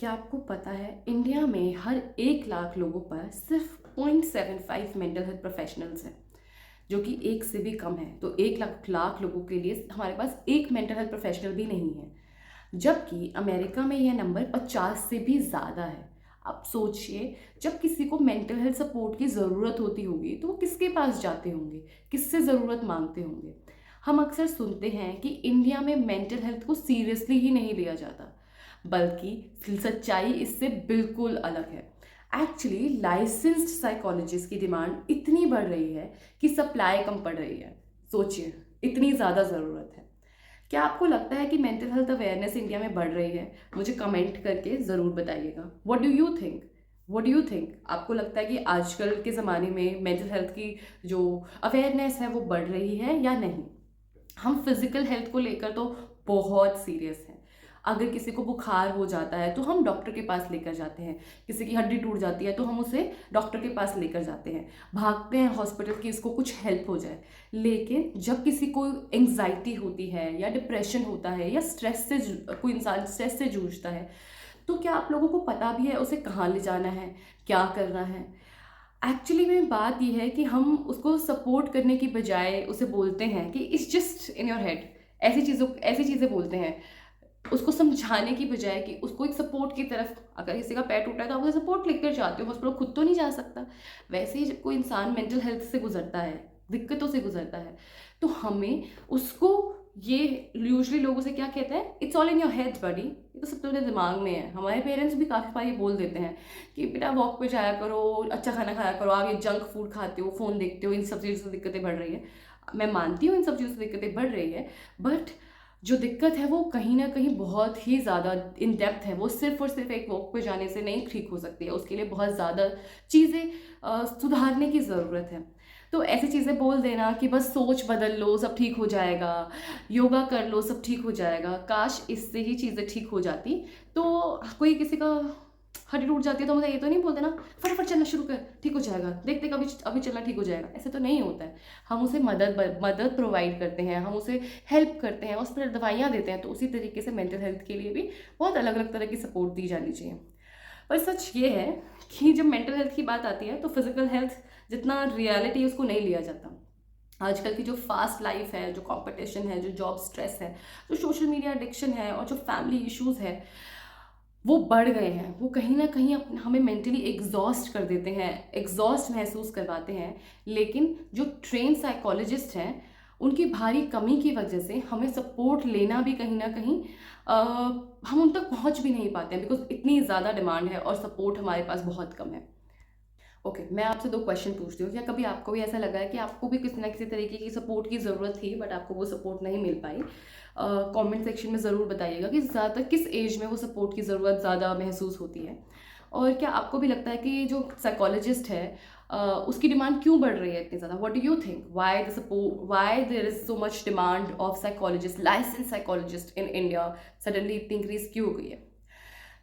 क्या आपको पता है इंडिया में हर 1 लाख लोगों पर सिर्फ 0.75 मेंटल हेल्थ प्रोफेशनल्स हैं, जो कि एक से भी कम है। तो 1 लाख लोगों के लिए हमारे पास एक मेंटल हेल्थ प्रोफेशनल भी नहीं है, जबकि अमेरिका में यह नंबर 50 से भी ज़्यादा है। आप सोचिए, जब किसी को मेंटल हेल्थ सपोर्ट की ज़रूरत होती होगी तो वो किसके पास जाते होंगे, किससे ज़रूरत मांगते होंगे। हम अक्सर सुनते हैं कि इंडिया में मेंटल हेल्थ को सीरियसली ही नहीं लिया जाता, बल्कि सच्चाई इससे बिल्कुल अलग है। एक्चुअली लाइसेंस्ड साइकोलॉजिस्ट की डिमांड इतनी बढ़ रही है कि सप्लाई कम पड़ रही है। सोचिए, इतनी ज़्यादा ज़रूरत है। क्या आपको लगता है कि मेंटल हेल्थ अवेयरनेस इंडिया में बढ़ रही है? मुझे कमेंट करके ज़रूर बताइएगा। What do you think? What do you think? आपको लगता है कि आजकल के ज़माने में मेंटल हेल्थ की जो अवेयरनेस है वो बढ़ रही है या नहीं? हम फिजिकल हेल्थ को लेकर तो बहुत सीरियस हैं। अगर किसी को बुखार हो जाता है तो हम डॉक्टर के पास लेकर जाते हैं। किसी की हड्डी टूट जाती है तो हम उसे डॉक्टर के पास लेकर जाते हैं, भागते हैं हॉस्पिटल कि इसको कुछ हेल्प हो जाए। लेकिन जब किसी को एंग्जाइटी होती है या डिप्रेशन होता है या कोई इंसान स्ट्रेस से जूझता है, तो क्या आप लोगों को पता भी है उसे कहाँ ले जाना है, क्या करना है? एक्चुअली में बात यह है कि हम उसको सपोर्ट करने की बजाय उसे बोलते हैं कि it's just in your head. ऐसी चीज़ें बोलते हैं, उसको समझाने की बजाय कि उसको एक सपोर्ट की तरफ। अगर किसी का पैर टूटा है तो आप उसे सपोर्ट लेकर जाते हो, हॉस्पिटल खुद तो नहीं जा सकता। वैसे ही जब कोई इंसान मेंटल हेल्थ से गुजरता है, दिक्कतों से गुजरता है, तो हमें उसको, ये यूजली लोग उसे क्या कहते हैं, it's all in your head buddy, ये तो सब तुम्हारे दिमाग में है। हमारे पेरेंट्स भी काफ़ी बार ये बोल देते हैं कि बेटा वॉक पे जाया करो, अच्छा खाना खाया करो, आप ये जंक फूड खाते हो, फ़ोन देखते हो, इन सब चीज़ों से दिक्कतें बढ़ रही है। मैं मानती हूँ इन सब चीज़ों से दिक्कतें बढ़ रही है, बट जो दिक्कत है वो कहीं ना कहीं बहुत ही ज़्यादा इन डेप्थ है। वो सिर्फ और सिर्फ एक वॉक पे जाने से नहीं ठीक हो सकती है, उसके लिए बहुत ज़्यादा चीज़ें सुधारने की ज़रूरत है। तो ऐसी चीज़ें बोल देना कि बस सोच बदल लो सब ठीक हो जाएगा, योगा कर लो सब ठीक हो जाएगा, काश इससे ही चीज़ें ठीक हो जाती। तो कोई किसी का हड्डी टूट जाती है तो मुझे ये तो नहीं बोलते ना, फटाफट चलना शुरू कर, ठीक हो जाएगा, देख देख अभी अभी चलना ठीक हो जाएगा। ऐसे तो नहीं होता है। हम उसे मदद प्रोवाइड करते हैं, हम उसे हेल्प करते हैं, उस पर दवाइयाँ देते हैं। तो उसी तरीके से मेंटल हेल्थ के लिए भी बहुत अलग अलग तरह की सपोर्ट दी जानी चाहिए। पर सच ये है कि जब मेंटल हेल्थ की बात आती है तो फिजिकल हेल्थ जितना रियलिटी उसको नहीं लिया जाता। आजकल की जो फास्ट लाइफ है, जो कंपटीशन है, जो जॉब स्ट्रेस है, जो सोशल मीडिया एडिक्शन है और जो फैमिली इश्यूज है, वो बढ़ गए हैं। वो कहीं ना कहीं हमें मेंटली एग्जॉस्ट कर देते हैं, एग्जॉस्ट महसूस करवाते हैं। लेकिन जो ट्रेन साइकोलॉजिस्ट हैं, उनकी भारी कमी की वजह से हमें सपोर्ट लेना भी कहीं ना कहीं हम उन तक पहुंच भी नहीं पाते हैं, बिकॉज इतनी ज़्यादा डिमांड है और सपोर्ट हमारे पास बहुत कम है। ओके, मैं आपसे 2 क्वेश्चन पूछती हूँ। क्या कभी आपको भी ऐसा लगा है कि आपको भी किसी ना किसी तरीके की सपोर्ट की ज़रूरत थी बट आपको वो सपोर्ट नहीं मिल पाई? कमेंट सेक्शन में ज़रूर बताइएगा कि ज़्यादातर किस एज में वो सपोर्ट की ज़रूरत ज़्यादा महसूस होती है। और क्या आपको भी लगता है कि जो साइकोलॉजिस्ट है उसकी डिमांड क्यों बढ़ रही है इतनी ज़्यादा? What do you think, why there is so much demand of psychologist, licence psychologist in India? Suddenly इतनी इंक्रीज क्यों हो गई है?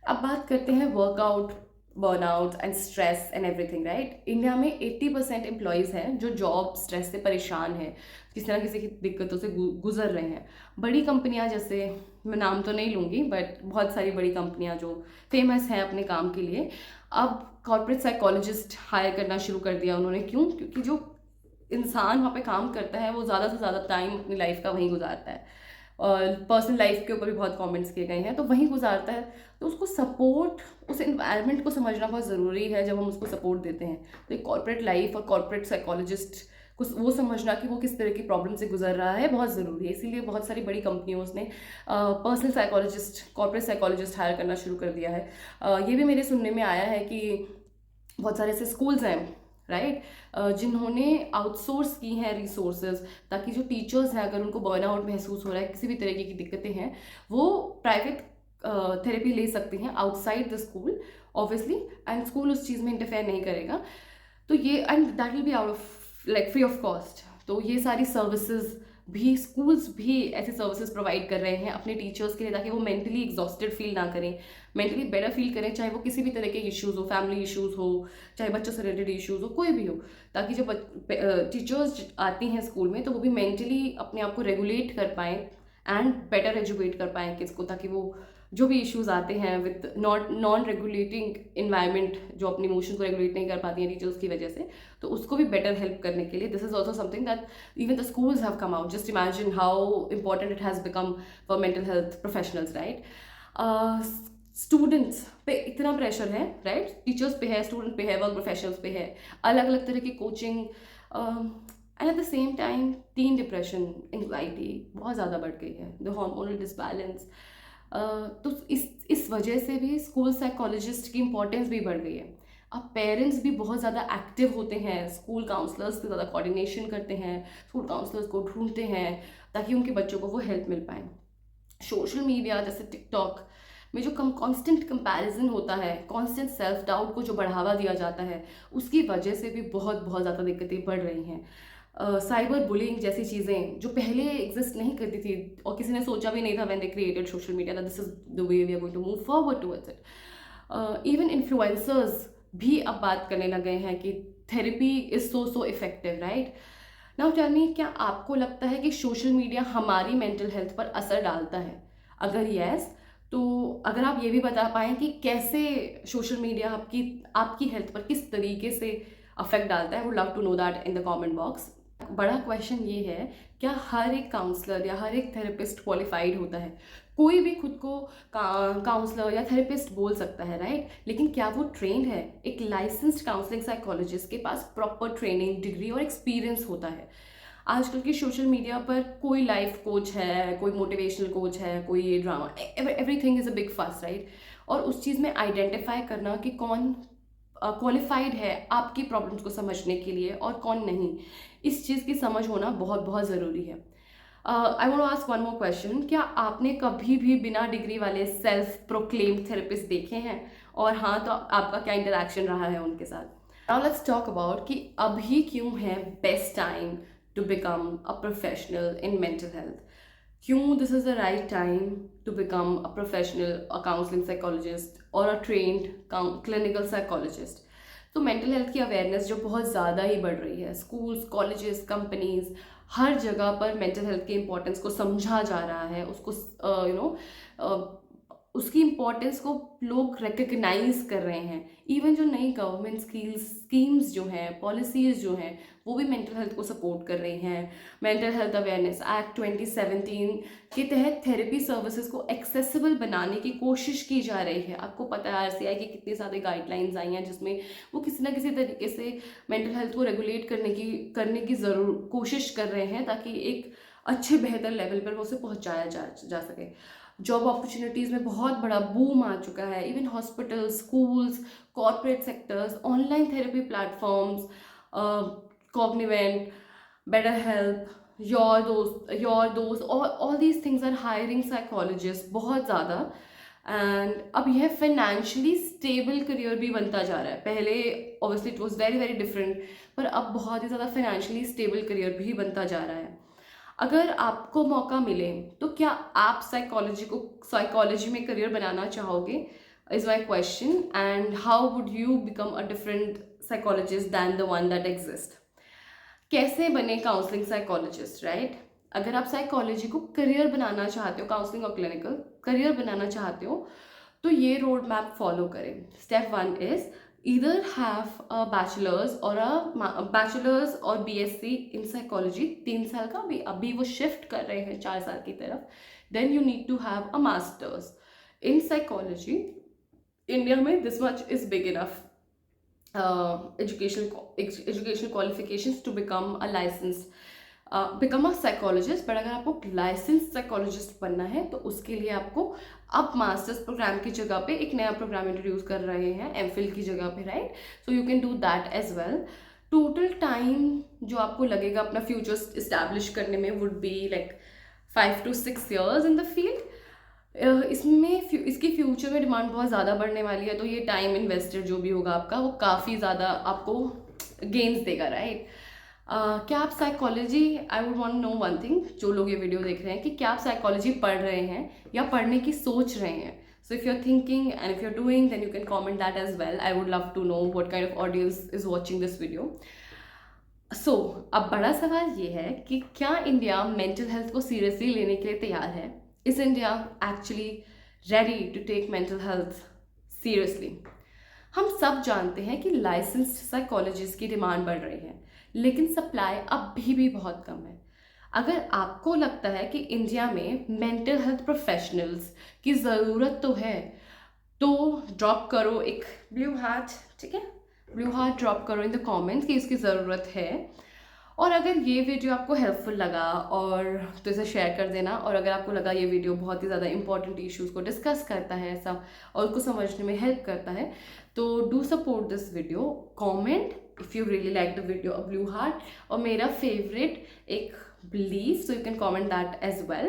अब बात करते हैं workout, burnout and stress and everything, right? India में 80% एम्प्लॉयज़ हैं जो जॉब स्ट्रेस से परेशान हैं, किसी ना किसी की दिक्कतों से गुजर रहे हैं। बड़ी कंपनियां, जैसे मैं नाम तो नहीं लूँगी बट बहुत सारी बड़ी कंपनियां जो फेमस हैं अपने काम के लिए, अब कॉर्पोरेट साइकोलॉजिस्ट हायर करना शुरू कर दिया उन्होंने। क्यों? क्योंकि जो इंसान वहाँ पे काम करता है वो ज़्यादा से ज़्यादा टाइम अपनी लाइफ का वहीं गुजारता है, और पर्सनल लाइफ के ऊपर भी बहुत कमेंट्स किए गए हैं, तो वहीं गुजारता है। तो उसको सपोर्ट, उस एनवायरनमेंट को समझना बहुत ज़रूरी है जब हम उसको सपोर्ट देते हैं। तो एक कॉर्पोरेट लाइफ और कॉर्पोरेट साइकोलॉजिस्ट को वो समझना कि वो किस तरह की प्रॉब्लम से गुजर रहा है बहुत ज़रूरी है। इसीलिए बहुत सारी बड़ी कंपनियों ने personal psychologist, corporate psychologist hire करना शुरू कर दिया है। ये भी मेरे सुनने में आया है कि बहुत सारे ऐसे स्कूल्स हैं, राइट, जिन्होंने आउटसोर्स की हैं रिसोर्सेज, ताकि जो टीचर्स हैं अगर उनको बर्नआउट महसूस हो रहा है, किसी भी तरीके की दिक्कतें हैं, वो प्राइवेट थेरेपी ले सकती हैं outside the school obviously, and school उस चीज़ में इंटरफेयर नहीं करेगा। तो ये, and that will be out of like free of cost. तो ये सारी सर्विसेज भी स्कूल्स भी ऐसे सर्विसेज प्रोवाइड कर रहे हैं अपने टीचर्स के लिए, ताकि वो मेंटली एग्जॉस्टेड फील ना करें, मेंटली बेटर फील करें, चाहे वो किसी भी तरह के इश्यूज़ हो, फैमिली इश्यूज़ हो, चाहे बच्चों से रिलेटेड इश्यूज़ हो, कोई भी हो। ताकि जब टीचर्स आती हैं स्कूल में तो वो भी मेंटली अपने आप को रेगुलेट कर पाएँ एंड बेटर एजुकेट कर पाएँ किसको, ताकि वो जो भी इश्यूज आते हैं विद नॉन रेगुलेटिंग इन्वायरमेंट, जो अपनी इमोशन को रेगुलेट नहीं कर पाती हैं टीचर्स की वजह से, तो उसको भी बेटर हेल्प करने के लिए this is also something that even the schools have come out. Just imagine how important it has become for mental health professionals, right. Students पे इतना प्रेशर है, राइट, टीचर्स पे है, स्टूडेंट पे है, वर्क प्रोफेशनल्स पे है, अलग अलग तरह की coaching, and at the same time tin depression, anxiety बहुत ज़्यादा बढ़ गई है, द हार्मोनल डिसबैलेंस. तो इस वजह से भी स्कूल साइकोलॉजिस्ट की इम्पोर्टेंस भी बढ़ गई है. अब पेरेंट्स भी बहुत ज़्यादा एक्टिव होते हैं, स्कूल काउंसलर्स से ज़्यादा कोऑर्डिनेशन करते हैं, स्कूल काउंसलर्स को ढूंढते हैं ताकि उनके बच्चों को वो हेल्प मिल पाए. सोशल मीडिया जैसे टिकटॉक में जो कांस्टेंट कंपैरिजन होता है, कांस्टेंट सेल्फ डाउट को जो बढ़ावा दिया जाता है, उसकी वजह से भी बहुत बहुत ज़्यादा दिक्कतें बढ़ रही हैं. साइबर बुलिंग जैसी चीज़ें जो पहले एग्जिस्ट नहीं करती थी और किसी ने सोचा भी नहीं था when they created social media that this is the way we are going to move forward towards it. Even influencers भी अब बात करने लगे हैं कि therapy is so effective, right. Now tell me, क्या आपको लगता है कि सोशल मीडिया हमारी मेंटल हेल्थ पर असर डालता है? अगर यस, तो अगर आप ये भी बता पाएँ कि कैसे सोशल मीडिया आपकी हेल्थ पर किस तरीके से अफेक्ट डालता है, would love to know that in the comment box. बड़ा क्वेश्चन ये है, क्या हर एक काउंसलर या हर एक थेरेपिस्ट क्वालिफाइड होता है? कोई भी खुद को काउंसलर या थेरेपिस्ट बोल सकता है, राइट, लेकिन क्या वो ट्रेंड है? एक लाइसेंस्ड काउंसलिंग साइकोलॉजिस्ट के पास प्रॉपर ट्रेनिंग, डिग्री और एक्सपीरियंस होता है. आजकल की सोशल मीडिया पर कोई लाइफ कोच है, कोई मोटिवेशनल कोच है, कोई ये drama, everything is a big फस, राइट. और उस चीज़ में आइडेंटिफाई करना कि कौन क्वालिफाइड है आपकी प्रॉब्लम्स को समझने के लिए और कौन नहीं, इस चीज़ की समझ होना बहुत बहुत ज़रूरी है. I want to ask one more question. क्या आपने कभी भी बिना डिग्री वाले सेल्फ प्रोक्लेम्ड थेरेपिस्ट देखे हैं, और हाँ तो आपका क्या इंटरेक्शन रहा है उनके साथ? नाउ लेट्स टॉक अबाउट कि अभी क्यों है best time to become a professional in mental health. क्यों this is the right time to become a professional, a counselling psychologist और अ ट्रेन्ड क्लिनिकल साइकोलॉजिस्ट. तो मेंटल हेल्थ की awareness जो बहुत ज़्यादा ही बढ़ रही है, स्कूल्स, कॉलेजेस, कंपनीज, हर जगह पर मेंटल हेल्थ के इम्पोर्टेंस को समझा जा रहा है, उसको उसकी इम्पोर्टेंस को लोग रिकग्नाइज कर रहे हैं. इवन जो नई गवर्नमेंट स्कीम्स जो हैं, पॉलिसीज़ जो हैं, वो भी मेंटल हेल्थ को सपोर्ट कर रही हैं. मेंटल हेल्थ अवेयरनेस एक्ट 2017 के तहत थेरेपी सर्विसेज को एक्सेसिबल बनाने की कोशिश की जा रही है. आपको पता है आरसीआई की कितनी सारी गाइडलाइंस आई हैं जिसमें वो किसी ना किसी तरीके से मेंटल हेल्थ को रेगुलेट करने की ज़रूर कोशिश कर रहे हैं ताकि एक अच्छे बेहतर लेवल पर वो उसे पहुँचाया जा सके. जॉब अपॉर्चुनिटीज़ में बहुत बड़ा बूम आ चुका है. Even hospitals, schools, corporate sectors, online therapy platforms, Cognivent, BetterHelp, YourDOST, all these things are hiring psychologist बहुत ज़्यादा. एंड अब यह फाइनेंशियली स्टेबल करियर भी बनता जा रहा है. पहले obviously it was very very different, पर अब बहुत ही ज़्यादा फाइनेंशियली स्टेबल करियर भी बनता जा रहा है. अगर आपको मौका मिले तो क्या आप साइकोलॉजी में करियर बनाना चाहोगे, is my question. And how would you become a different psychologist than the one that exist. कैसे बने काउंसलिंग साइकोलॉजिस्ट, राइट. अगर आप साइकोलॉजी को करियर बनाना चाहते हो, काउंसलिंग और क्लिनिकल करियर बनाना चाहते हो, तो ये रोड मैप फॉलो करें. Step 1 is either have a bachelor's or BSc in psychology, 3 साल का अभी वो शिफ्ट कर रहे हैं 4 साल की तरफ. then you need to have a master's in psychology. India में this much is big enough educational qualifications to become a licensed become a psychologist. But अगर आपको लाइसेंस साइकोलॉजिस्ट बनना है तो उसके लिए आपको अब मास्टर्स प्रोग्राम की जगह पे एक नया प्रोग्राम इंट्रोड्यूस कर रहे हैं एमफिल की जगह पे, right. So you can do that as well. Total time जो आपको लगेगा अपना फ्यूचर इस्टेब्लिश करने में would be like 5 to 6 years in the field. इसकी फ्यूचर में डिमांड बहुत ज़्यादा बढ़ने वाली है, तो ये टाइम इन्वेस्टेड जो भी होगा आपका वो काफ़ी ज़्यादा आपको गेन्स देगा, राइट. क्या आप psychology, I would want know one thing, जो लोग ये वीडियो देख रहे हैं, कि क्या आप साइकोलॉजी पढ़ रहे हैं या पढ़ने की सोच रहे हैं. So if you are thinking and if you are doing then you can comment that as well. I would love to know what kind of audience is watching this video. So अब बड़ा सवाल ये है कि क्या India mental health को seriously लेने के लिए तैयार है. Is India actually ready to take mental health seriously. हम सब जानते हैं कि लाइसेंस्ड साइकोलॉजिस्ट की डिमांड बढ़ रही है, लेकिन सप्लाई अभी भी बहुत कम है। अगर आपको लगता है कि इंडिया में मेंटल हेल्थ प्रोफेशनल्स की ज़रूरत तो है, तो ड्रॉप करो एक ब्लू हार्ट, ठीक है, ब्लू हार्ट ड्रॉप करो इन द कमेंट्स कि इसकी ज़रूरत है। और अगर ये वीडियो आपको हेल्पफुल लगा और तो इसे शेयर कर देना। और अगर आपको लगा ये वीडियो बहुत ही ज़्यादा इंपॉर्टेंट इश्यूज़ को डिस्कस करता है ऐसा और उसको समझने में हेल्प करता है, तो do support this video, comment if you really like the video a blue heart, और मेरा फेवरेट एक believe, so you can comment that as well.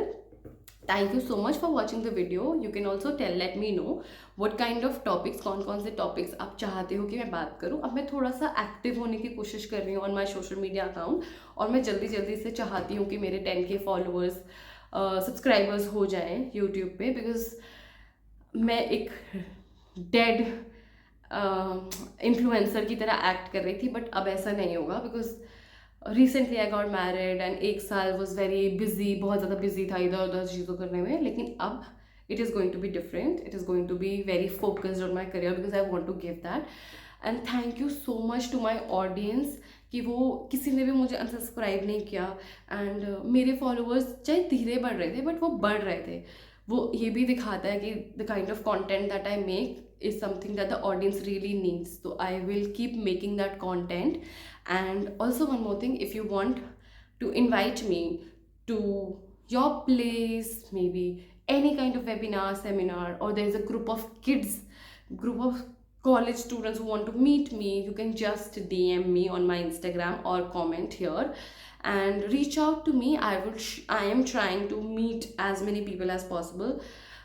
Thank you so much for watching the video. You can also let me know what kind of topics, कौन से topics आप चाहते हो कि मैं बात करूं। अब मैं थोड़ा सा एक्टिव होने की कोशिश कर रही हूँ on my social media account, और मैं जल्दी से चाहती हूँ कि मेरे 10K फॉलोअर्स सब्सक्राइबर्स हो जाएं यूट्यूब पे, बिकॉज मैं एक डेड इन्फ्लुएंसर की तरह एक्ट कर रही थी, बट अब ऐसा नहीं होगा because recently I got married and एक साल वॉज वेरी बिजी, बहुत ज़्यादा बिजी था इधर उधर चीज़ों करने में। लेकिन अब it is going to be different, it is going to be very focused on my career because I want to give that. And thank you so much to my audience कि वो किसी ने भी मुझे अनसब्सक्राइब नहीं किया। And मेरे followers चाहे धीरे बढ़ रहे थे बट वो बढ़ रहे थे। वो ये भी दिखाता है कि the kind of content that I make is something that the audience really needs, so I will keep making that content. And also one more thing, if you want to invite me to your place, maybe any kind of webinar, seminar, or there is a group of kids, group of college students who want to meet me, you can just DM me on my Instagram or comment here and reach out to me. I am trying to meet as many people as possible.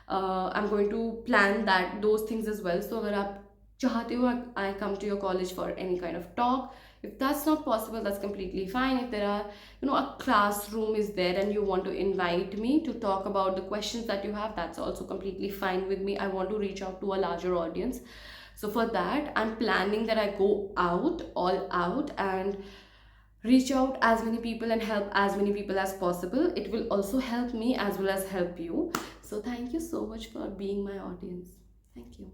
I'm going to plan those things as well. So अगर आप चाहते हो I come to your college for any kind of talk. If that's not possible, that's completely fine. If there are, a classroom is there and you want to invite me to talk about the questions that you have, that's also completely fine with me. I want to reach out to a larger audience. So for that, I'm planning that I go all out and reach out as many people and help as many people as possible. It will also help me as well as help you. So thank you so much for being my audience. Thank you.